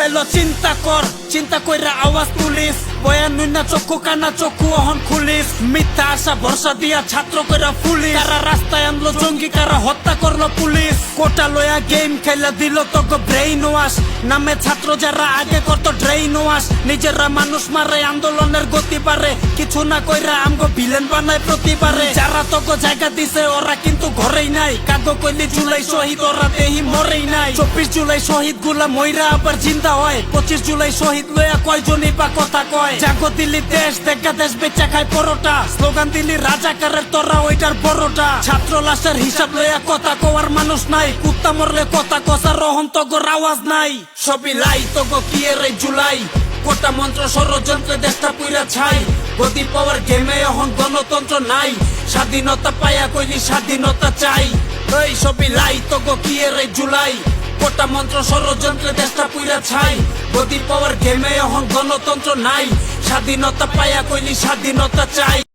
তাইলো চিন্তা কইরা আওয়াজ তুলিস, বয়ান নুনা চক্ষু কানা চক্ষু অহন খুলিস। মিথ্যা আশা ভরসা দিয়া ছাত্র কইরা পুলিশ, কারা রাস্তায় আনলো জঙ্গি, কারা হত্যা করলো পুলিশ। কোটা লয়া গেম খেলা দিল তোকে ব্রেইন ওয়াশ, নামে ছাত্র যারা আগে করতো ড্রেইন ওয়াশ। নিজেরা মানুষ মারে আন্দোলনের গতি পারে, কিছু না কইরা আমগো ভিলেন বানায় প্রতিবারে। যারা তোকে জায়গা দিছে ওরা কিন্তু ঘরেই নাই, কাগো কইলি জুলাই শহীদ ওরা দেহি মরেই নাই। 24 জুলাই শহীদ গুলা মইরা আবার জিন্দা হয়, 25 জুলাই শহীদ লয়া কয়জনই বা কথা কয়। জাগো দিলি দেশ দেখা দেশ বেচা খায় পরোটা, স্লোগান দিলি রাজাকারের তোরা ওইটার বড়টা। ছাত্র লাশের হিসাব লয়া কথা কোয়ার মানুষ নাই, কুত্তা মরলে কথা কষার রহম তগর আওয়াজ নাই। সবই লাই তগো কি এর জুলাই, কোটা মন্ত্র ষড়যন্ত্রে দেশটা পুইরা ছাই। গদি পাওয়ার গেমে এখন গণতন্ত্র নাই, স্বাধীনতা পায়া কইলি স্বাধীনতা চাই। এই সবই লাই তগো কি এর জুলাই, কোটা মন্ত্র ষড়যন্ত্রে দেশটা পুইরা ছাই। গদি পাওয়ার গেমে এখন গণতন্ত্র নাই, স্বাধীনতা পায়া কইলি স্বাধীনতা চাই।